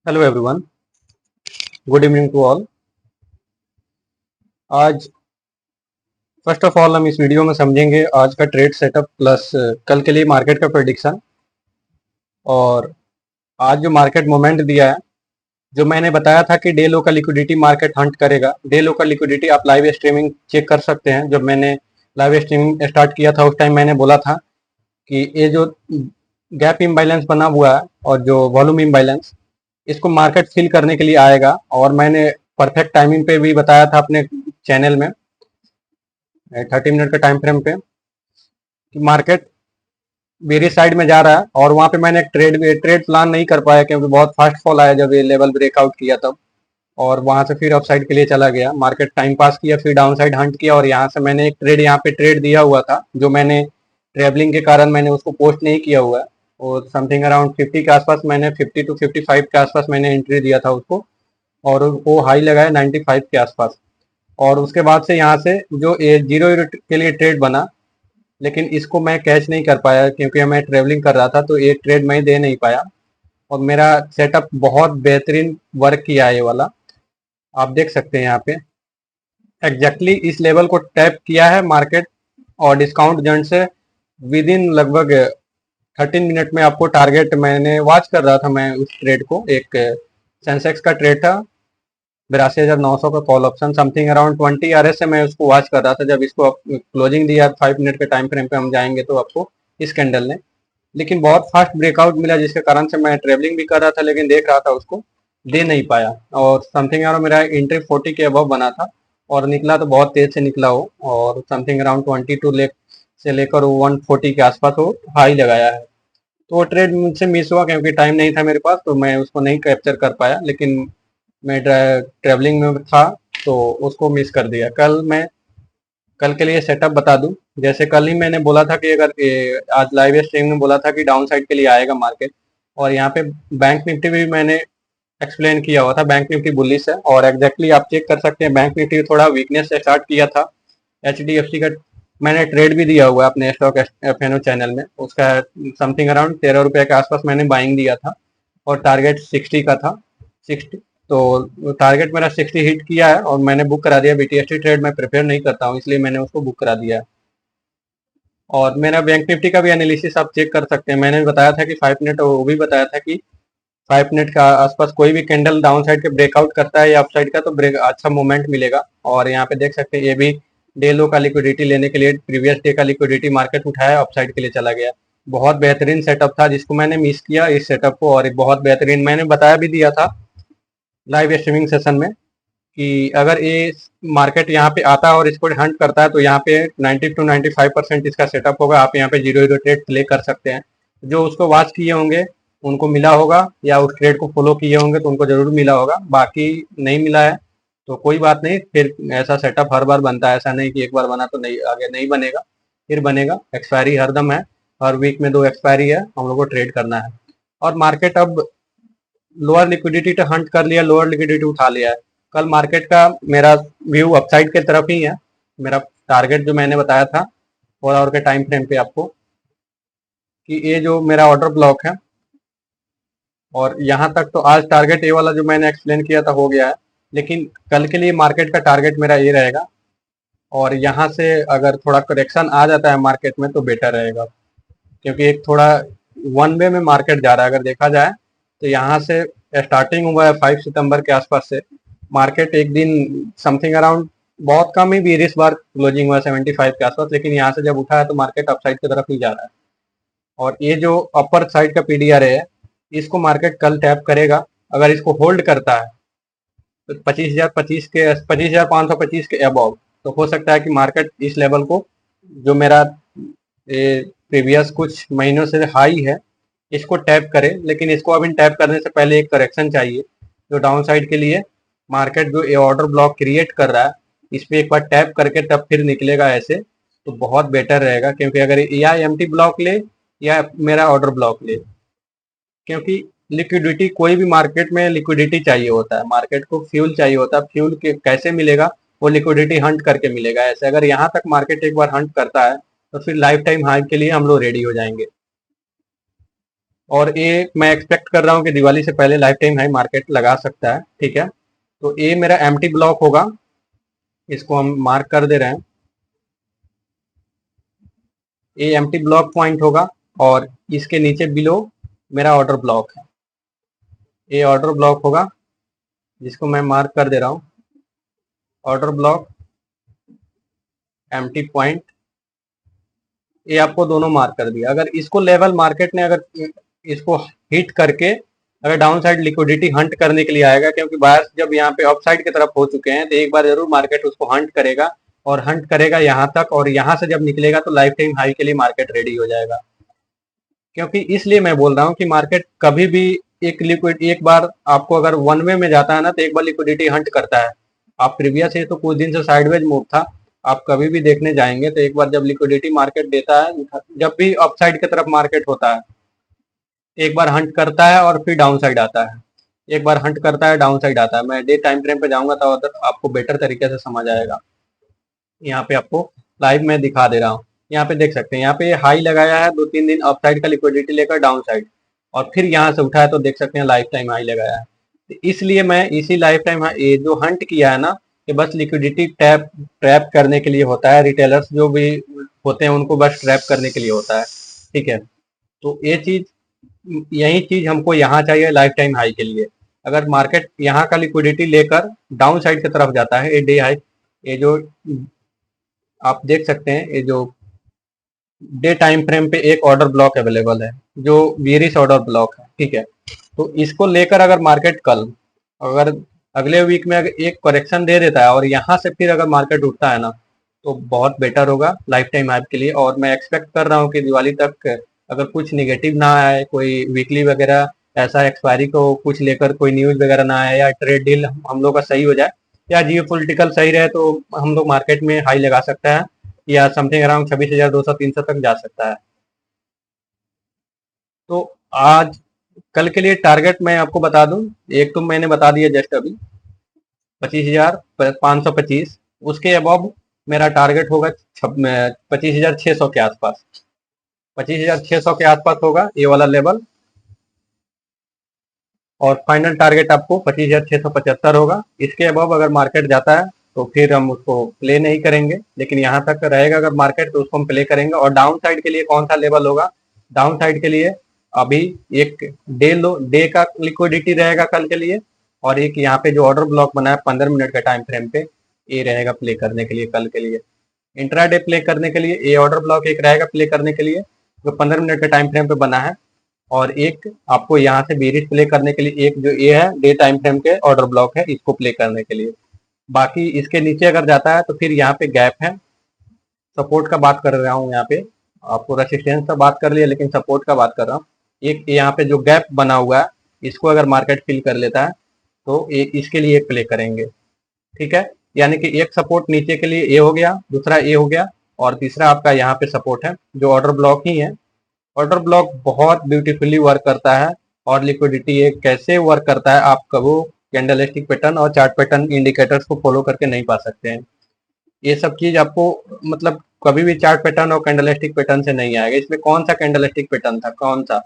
Hello everyone, good evening to all. आज first of all हम इस वीडियो में समझेंगे आज का ट्रेड सेटअप प्लस कल के लिए मार्केट का प्रेडिक्शन। और आज जो मार्केट मोमेंट दिया है, जो मैंने बताया था कि डे लो का लिक्विडिटी मार्केट हंट करेगा। डे लो का लिक्विडिटी आप लाइव स्ट्रीमिंग चेक कर सकते हैं। जब मैंने लाइव स्ट्रीमिंग स्टार्ट किया था उस टाइम मैंने बोला था कि ये जो गैप इम्बैलेंस बना हुआ है और जो वॉल्यूम इम्बैलेंस, इसको मार्केट फिल करने के लिए आएगा। और मैंने परफेक्ट टाइमिंग पे भी बताया था अपने चैनल में 30 मिनट के टाइम फ्रेम पे कि मार्केट मेरी साइड में जा रहा है। और वहां पे मैंने एक ट्रेड प्लान नहीं कर पाया क्योंकि बहुत फास्ट फॉल आया जब ये लेवल ब्रेकआउट किया तब। और वहां से फिर अप साइड के लिए चला गया, मार्केट टाइम पास किया, फिर डाउन साइड हंट किया। और यहाँ से मैंने एक ट्रेड यहाँ पे ट्रेड दिया हुआ था, जो मैंने ट्रेवलिंग के कारण मैंने उसको पोस्ट नहीं किया हुआ है। और समथिंग अराउंड 50 के आसपास मैंने 50 टू 55 के आसपास मैंने एंट्री दिया था उसको। और वो हाई लगाया 95 के आसपास। और उसके बाद से यहाँ से जो जीरो यूरो के लिए ट्रेड बना, लेकिन इसको मैं कैच नहीं कर पाया क्योंकि मैं ट्रेवलिंग कर रहा था, तो एक ट्रेड मैं दे नहीं पाया। और मेरा सेटअप बहुत बेहतरीन वर्क किया है ये वाला, आप देख सकते हैं यहाँ पे एग्जैक्टली इस लेवल को टैप किया है मार्केट। और डिस्काउंट जंट से विद इन लगभग 13 मिनट में आपको टारगेट मैंने वॉच कर रहा था। मैं उस ट्रेड को, एक सेंसेक्स का ट्रेड था 82,900 का call option, something around 20 RS से मैं उसको वॉच कर रहा था। जब इसको क्लोजिंग दिया 5 मिनट के टाइम फ्रेम पे हम जाएंगे तो आपको इस कैंडल ने, लेकिन बहुत फास्ट ब्रेकआउट मिला जिसके कारण से मैं ट्रेवलिंग भी कर रहा था लेकिन देख रहा था उसको दे नहीं पाया। और समथिंग अराउंड मेरा एंट्री 40 के अबव बना था और निकला तो बहुत तेज से निकला हो। और समथिंग अराउंड 22 से लेकर 140 के आसपास वो हाई लगाया है। तो वो ट्रेड मुझसे मिस हुआ क्योंकि टाइम नहीं था मेरे पास, तो मैं उसको नहीं कैप्चर कर पाया। लेकिन मैं ट्रेवलिंग में था तो उसको मिस कर दिया। कल के लिए सेटअप बता दूं, जैसे कल ही मैंने बोला था कि अगर आज लाइव स्ट्रीम में बोला था कि डाउन साइड के लिए आएगा मार्केट। और यहाँ पे बैंक निफ्टी भी मैंने एक्सप्लेन किया हुआ था, बैंक निफ्टी बुलिश है। और एग्जैक्टली आप चेक कर सकते हैं बैंक निफ्टी थोड़ा वीकनेस से स्टार्ट किया था। HDFC का मैंने ट्रेड भी दिया हुआ है अपने स्टॉक FNO चैनल में, उसका समथिंग अराउंड 13 रुपये के आसपास मैंने बाइंग दिया था। और टारगेट 60 का था, 60। तो टारगेट मेरा 60 हिट किया है और मैंने बुक करा दिया। BTST ट्रेड मैं प्रेफर नहीं करता हूँ इसलिए मैंने उसको बुक करा दिया है। और मेरा बैंक निफ्टी का भी एनालिसिस आप चेक कर सकते हैं। मैंने बताया था कि 5 मिनट, वो भी बताया था कि 5 मिनट का आसपास कोई भी कैंडल डाउन साइड के ब्रेकआउट करता है या अप साइड का तो ब्रेक अच्छा मूवमेंट मिलेगा। और यहाँ पे देख सकते हैं ये भी डे लो का लिक्विडिटी लेने के लिए प्रीवियस डे का लिक्विडिटी मार्केट उठाया, अप साइड के लिए चला गया। बहुत बेहतरीन सेटअप था जिसको मैंने मिस किया इस सेटअप को। और बहुत बेहतरीन मैंने बताया भी दिया था लाइव स्ट्रीमिंग सेशन में कि अगर ये मार्केट यहाँ पे आता है और इसको हंट करता है तो यहाँ पे 90 टू 95% इसका सेटअप होगा। आप यहाँ पे जीरो जीरो ट्रेड प्ले कर सकते हैं। जो उसको वॉच किए होंगे उनको मिला होगा, या उस ट्रेड को फॉलो किए होंगे तो उनको जरूर मिला होगा। बाकी नहीं मिला है तो कोई बात नहीं, फिर ऐसा सेटअप हर बार बनता है। ऐसा नहीं कि एक बार बना तो नहीं, आगे नहीं बनेगा, फिर बनेगा। एक्सपायरी हरदम है, हर वीक में 2 एक्सपायरी है, हम लोग को ट्रेड करना है। और मार्केट अब लोअर लिक्विडिटी तो हंट कर लिया, लोअर लिक्विडिटी उठा लिया है। कल मार्केट का मेरा व्यू अपसाइड के तरफ ही है। मेरा टारगेट जो मैंने बताया था 4 आवर के टाइम फ्रेम पे आपको, कि ये जो मेरा ऑर्डर ब्लॉक है, और यहाँ तक तो आज टारगेट ये वाला जो मैंने एक्सप्लेन किया था हो गया है। लेकिन कल के लिए मार्केट का टारगेट मेरा ये रहेगा। और यहाँ से अगर थोड़ा करेक्शन आ जाता है मार्केट में तो बेटर रहेगा, क्योंकि एक थोड़ा वन वे में मार्केट जा रहा है। अगर देखा जाए तो यहाँ से स्टार्टिंग हुआ है 5 सितंबर के आसपास से, मार्केट एक दिन समथिंग अराउंड बहुत कम ही भी इस बार क्लोजिंग हुआ 75 के आसपास, लेकिन यहाँ से जब उठा है तो मार्केट अपसाइड की तरफ ही जा रहा है। और ये जो अपर साइड का PDR है, इसको मार्केट कल टैप करेगा। अगर इसको होल्ड करता है तो 25,525 के अबव, तो हो सकता है कि मार्केट इस लेवल को, जो मेरा प्रीवियस कुछ महीनों से हाई है, इसको टैप करे। लेकिन इसको अभी टैप करने से पहले एक करेक्शन चाहिए। जो डाउन साइड के लिए मार्केट जो ये ऑर्डर ब्लॉक क्रिएट कर रहा है, इस पर एक बार टैप करके तब फिर निकलेगा ऐसे, तो बहुत बेटर रहेगा। क्योंकि अगर या एम्प्टी ब्लॉक ले या मेरा ऑर्डर ब्लॉक ले, क्योंकि लिक्विडिटी, कोई भी मार्केट में लिक्विडिटी चाहिए होता है, मार्केट को फ्यूल चाहिए होता है। फ्यूल कैसे मिलेगा, वो लिक्विडिटी हंट करके मिलेगा। ऐसे अगर यहाँ तक मार्केट एक बार हंट करता है तो फिर लाइफ टाइम हाई के लिए हम लोग रेडी हो जाएंगे। और ये मैं एक्सपेक्ट कर रहा हूँ कि दिवाली से पहले लाइफ टाइम हाई मार्केट लगा सकता है। ठीक है, तो ये मेरा एम्प्टी ब्लॉक होगा, इसको हम मार्क कर दे रहे हैं। ये एम्प्टी ब्लॉक पॉइंट होगा और इसके नीचे बिलो मेरा ऑर्डर ब्लॉक है। ये ऑर्डर ब्लॉक होगा जिसको मैं मार्क कर दे रहा हूँ, ऑर्डर ब्लॉक, एम्प्टी पॉइंट। ये आपको दोनों मार्क कर दिया। अगर इसको लेवल मार्केट ने अगर इसको हिट करके अगर डाउन साइड लिक्विडिटी हंट करने के लिए आएगा, क्योंकि बायर्स जब यहाँ पे अप साइड की तरफ हो चुके हैं तो एक बार जरूर मार्केट उसको हंट करेगा और हंट करेगा यहाँ तक, और यहाँ से जब निकलेगा तो लाइफ टाइम हाई के लिए मार्केट रेडी हो जाएगा। क्योंकि इसलिए मैं बोल रहा हूँ कि मार्केट कभी भी एक बार आपको अगर वन वे में जाता है ना तो एक बार लिक्विडिटी हंट करता है। आप प्रीवियस है तो कुछ दिन से साइडवेज मूव था, आप कभी भी देखने जाएंगे तो एक बार जब लिक्विडिटी मार्केट देता है, जब भी अपसाइड की तरफ मार्केट होता है, एक बार हंट करता है और फिर डाउन साइड आता है, एक बार हंट करता है डाउन साइड आता है। मैं डे टाइम फ्रेम पे जाऊंगा तो उधर आपको बेटर तरीके से समझ आएगा। यहाँ पे आपको लाइव में दिखा दे रहा हूँ। यहाँ पे देख सकते हैं, यहाँ पे हाई लगाया है 2-3 दिन अप साइड का लिक्विडिटी लेकर डाउन साइड, और फिर यहाँ से उठा है तो देख सकते हैं लाइफ टाइम हाई लगाया है। तो इसलिए मैं इसी लाइफ टाइम ये जो हंट किया है ना, ये बस लिक्विडिटी ट्रैप करने के लिए होता है। रिटेलर्स जो भी होते हैं उनको बस ट्रैप करने के लिए होता है। ठीक है, तो ये चीज, यही चीज हमको यहाँ चाहिए लाइफ टाइम हाई के लिए। अगर मार्केट यहाँ का लिक्विडिटी लेकर डाउन साइड की तरफ जाता है, ये डे हाई, ये जो आप देख सकते हैं, ये जो डे टाइम फ्रेम पे एक ऑर्डर ब्लॉक अवेलेबल है जो बेयरिश ऑर्डर ब्लॉक है। ठीक है, तो इसको लेकर अगर मार्केट कल अगर अगले वीक में अगर एक करेक्शन दे देता है और यहाँ से फिर अगर मार्केट उठता है ना तो बहुत बेटर होगा लाइफ टाइम हाई के लिए। और मैं एक्सपेक्ट कर रहा हूँ कि दिवाली तक अगर कुछ निगेटिव ना आए, कोई वीकली वगैरह ऐसा एक्सपायरी को कुछ लेकर कोई न्यूज वगैरह ना आए, या ट्रेड डील हम लोग का सही हो जाए, या जियो पॉलिटिकल सही रहे, तो हम लोग मार्केट में हाई लगा सकता है या समथिंग अराउंड 26,200-300 तक जा सकता है। तो आज कल के लिए टारगेट मैं आपको बता दूं, एक तो मैंने बता दिया जस्ट अभी 25,525, उसके अबव मेरा टारगेट होगा 25,600 के आसपास। 25,600 के आसपास होगा ये वाला लेवल, और फाइनल टारगेट आपको 25,675 होगा। इसके अबव अगर मार्केट जाता है तो फिर हम उसको प्ले नहीं करेंगे, लेकिन यहाँ तक रहेगा अगर मार्केट तो उसको हम प्ले करेंगे। और डाउन साइड के लिए कौन सा लेवल होगा, डाउन साइड के लिए अभी एक डे का लिक्विडिटी रहेगा कल के लिए, और एक यहाँ पे जो ऑर्डर ब्लॉक बना है 15 मिनट का टाइम फ्रेम पे, ये रहेगा प्ले करने के लिए कल के लिए। इंट्राडे प्ले करने के लिए ये ऑर्डर ब्लॉक एक रहेगा प्ले करने के लिए जो 15 मिनट के टाइम फ्रेम पे बना है, और एक आपको यहाँ से बेरिश प्ले करने के लिए एक जो ये है डे टाइम फ्रेम के ऑर्डर ब्लॉक है, इसको प्ले करने के लिए। बाकी इसके नीचे अगर जाता है तो फिर यहाँ पे गैप है, सपोर्ट का बात कर रहा हूँ यहाँ पे, आपको रेसिस्टेंस का बात कर लिया लेकिन सपोर्ट का बात कर रहा हूँ। एक यहाँ पे जो गैप बना हुआ है, इसको अगर मार्केट फिल कर लेता है तो इसके लिए एक प्ले करेंगे। ठीक है, यानी कि एक सपोर्ट नीचे के लिए ए हो गया, दूसरा ए हो गया, और तीसरा आपका यहाँ पे सपोर्ट है जो ऑर्डर ब्लॉक ही है। ऑर्डर ब्लॉक बहुत ब्यूटीफुली वर्क करता है, और लिक्विडिटी ये कैसे वर्क करता है आप कभी कैंडलस्टिक पैटर्न और चार्ट पैटर्न इंडिकेटर्स को फॉलो करके नहीं पा सकते हैं। ये सब चीज आपको मतलब कभी भी चार्ट पैटर्न और कैंडलस्टिक पैटर्न से नहीं आएगा। इसमें कौन सा कैंडलस्टिक पैटर्न था, कौन सा,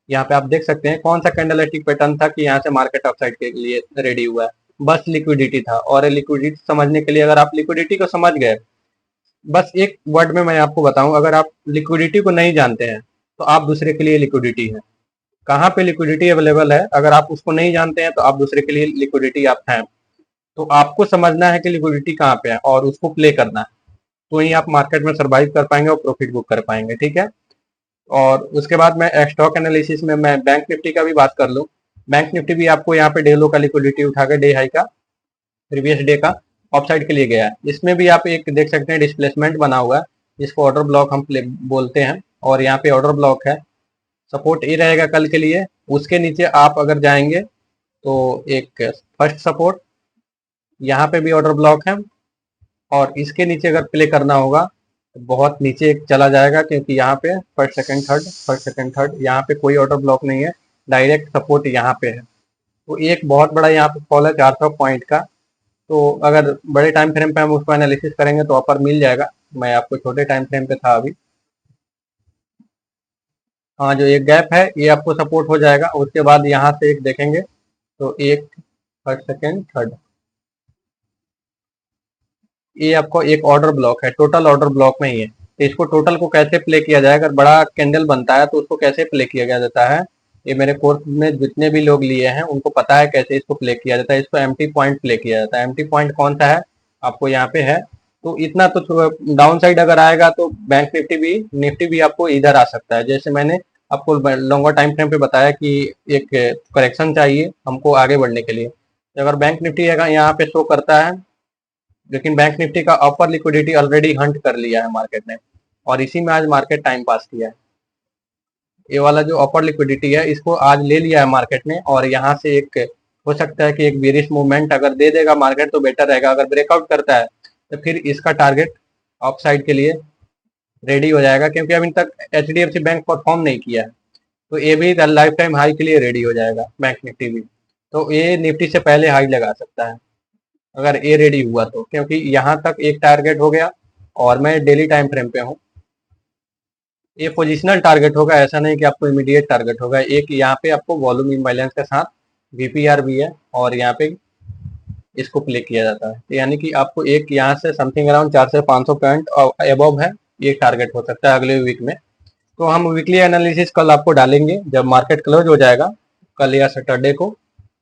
यहाँ पे आप देख सकते हैं कौन सा कैंडलस्टिक पैटर्न था कि यहाँ से मार्केट अपसाइड के लिए रेडी हुआ है, बस लिक्विडिटी था। और लिक्विडिटी समझने के लिए अगर आप लिक्विडिटी को समझ गए, बस एक वर्ड में मैं आपको बताऊं, अगर आप लिक्विडिटी को नहीं जानते हैं तो आप दूसरे के लिए लिक्विडिटी है। कहाँ पे लिक्विडिटी अवेलेबल है, अगर आप उसको नहीं जानते हैं तो आप दूसरे के लिए लिक्विडिटी आप हैं। तो आपको समझना है कि लिक्विडिटी कहाँ पे है और उसको प्ले करना है, तो ही आप मार्केट में सर्वाइव कर पाएंगे और प्रॉफिट बुक कर पाएंगे। ठीक है, और उसके बाद मैं स्टॉक एनालिसिस में मैं बैंक निफ्टी का भी बात कर लूँ। बैंक निफ्टी भी आपको यहाँ पे डे लो का लिक्विडिटी उठा के डे हाई का प्रीवियस डे का ऑफ साइड के लिए गया है। इसमें भी आप एक देख सकते हैं डिस्प्लेसमेंट बना हुआ है, जिसको ऑर्डर ब्लॉक हम बोलते हैं, और यहाँ पे ऑर्डर ब्लॉक है, सपोर्ट ए रहेगा कल के लिए। उसके नीचे आप अगर जाएंगे तो एक फर्स्ट सपोर्ट, यहाँ पे भी ऑर्डर ब्लॉक है, और इसके नीचे अगर प्ले करना होगा तो बहुत नीचे चला जाएगा, क्योंकि यहाँ पे फर्स्ट सेकंड थर्ड यहाँ पे कोई ऑर्डर ब्लॉक नहीं है, डायरेक्ट सपोर्ट यहाँ पे है। तो एक बहुत बड़ा यहाँ पे फॉल है 400 पॉइंट का। तो अगर बड़े टाइम फ्रेम पे हम उसको एनालिसिस करेंगे तो अपर मिल जाएगा। मैं आपको छोटे टाइम फ्रेम पे था अभी, हाँ, जो एक गैप है ये आपको सपोर्ट हो जाएगा। उसके बाद यहाँ से एक देखेंगे तो एक फर्स्ट सेकेंड थर्ड, ये आपको एक ऑर्डर ब्लॉक है, टोटल ऑर्डर ब्लॉक में ही है। तो इसको टोटल को कैसे प्ले किया जाए, अगर बड़ा कैंडल बनता है तो उसको कैसे प्ले किया जाता है, ये मेरे कोर्स में जितने भी लोग लिए हैं उनको पता है कैसे इसको प्ले किया जाता है। इसको एम्प्टी पॉइंट प्ले किया जाता है। एम्प्टी पॉइंट कौन सा है, आपको यहाँ पे है। तो इतना तो डाउन साइड अगर आएगा तो बैंक निफ्टी भी आपको इधर आ सकता है। जैसे मैंने आपको लॉन्गर टाइम फ्रेम पे बताया कि एक करेक्शन चाहिए हमको आगे बढ़ने के लिए। अगर बैंक निफ्टी यहाँ पे शो करता है, लेकिन बैंक निफ्टी का अपर लिक्विडिटी ऑलरेडी हंट कर लिया है मार्केट ने, और इसी में आज मार्केट टाइम पास किया है। ये वाला जो अपर लिक्विडिटी है इसको आज ले लिया है मार्केट ने, और यहाँ से एक हो सकता है कि एक बेरिश मूवमेंट अगर दे देगा मार्केट तो बेटर रहेगा। अगर ब्रेकआउट करता है तो फिर इसका टारगेट अप साइड के लिए रेडी हो जाएगा, क्योंकि अभी तक एच बैंक परफॉर्म नहीं किया है। तो ये भी लाइफ टाइम हाई के लिए रेडी हो जाएगा बैंक निफ्टी भी। तो ये निफ्टी से पहले हाई लगा सकता है अगर ये रेडी हुआ तो, क्योंकि यहाँ तक एक टारगेट हो गया और मैं डेली टाइम फ्रेम पे हूँ। ये पोजिशनल टारगेट होगा, ऐसा नहीं कि आपको इमीडिएट टारगेट होगा। एक यहाँ पे आपको वॉल्यूम इम्बैलेंस के साथ वीपीआर भी है, और यहाँ पे इसको प्ले किया जाता है। तो यानी कि आपको एक यहाँ से समथिंग अराउंड 400 से 500 पॉइंट एबव है, ये टारगेट हो सकता है अगले वीक में। तो हम वीकली एनालिसिस कल आपको डालेंगे जब मार्केट क्लोज हो जाएगा, कल या सैटरडे को।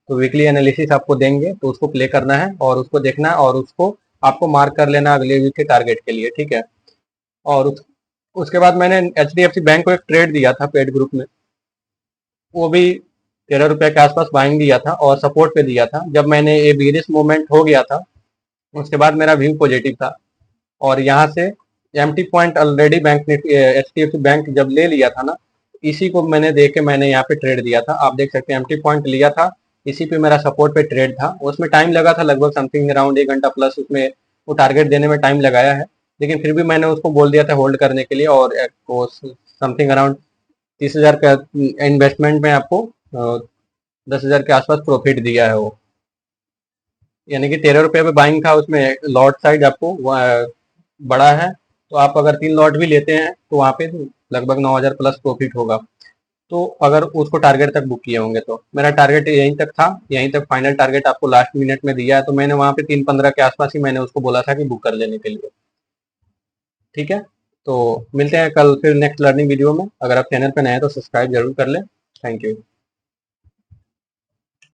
तो वीकली एनालिसिस आपको देंगे, तो उसको प्ले करना है और उसको देखना है, और उसको आपको मार्क कर लेना अगले वीक के टारगेट के लिए, ठीक है। और उसके बाद मैंने एच बैंक को एक ट्रेड दिया था पेड ग्रुप में, वो भी 13 रुपये के आसपास बाइंग दिया था और सपोर्ट पे दिया था। जब मैंने ये बीरिश मूवमेंट हो गया था उसके बाद मेरा व्यू पॉजिटिव था, और यहाँ से empty point already bank H bank जब ले लिया था ना, इसी को मैंने देख के मैंने यहाँ पे ट्रेड दिया था। आप देख सकते हैं एम्प्टी पॉइंट लिया था, इसी पे मेरा सपोर्ट पे ट्रेड था। उसमें टाइम लगा था लगभग समथिंग अराउंड 1 घंटा प्लस, उसमें वो टारगेट देने में टाइम लगाया है, लेकिन फिर भी मैंने उसको बोल दिया था होल्ड करने के लिए। और समथिंग अराउंड 30,000 का इन्वेस्टमेंट में आपको 10,000 के आसपास प्रॉफिट दिया है वो। यानी कि 13 रुपये पे बाइंग था, उसमें लॉट साइड आपको बड़ा है। तो आप अगर 3 लॉट भी लेते हैं तो वहाँ पे लगभग 9,000 प्लस प्रॉफिट होगा। तो अगर उसको टारगेट तक बुक किए होंगे तो मेरा टारगेट यहीं तक था, यहीं तक फाइनल टारगेट आपको लास्ट मिनट में दिया है। तो मैंने वहाँ पे 3:15 के आसपास ही मैंने उसको बोला था कि बुक कर लेने के लिए, ठीक है। तो मिलते हैं कल फिर नेक्स्ट लर्निंग वीडियो में। अगर आप चैनल पे नए हैं तो सब्सक्राइब जरूर कर लें। Thank you.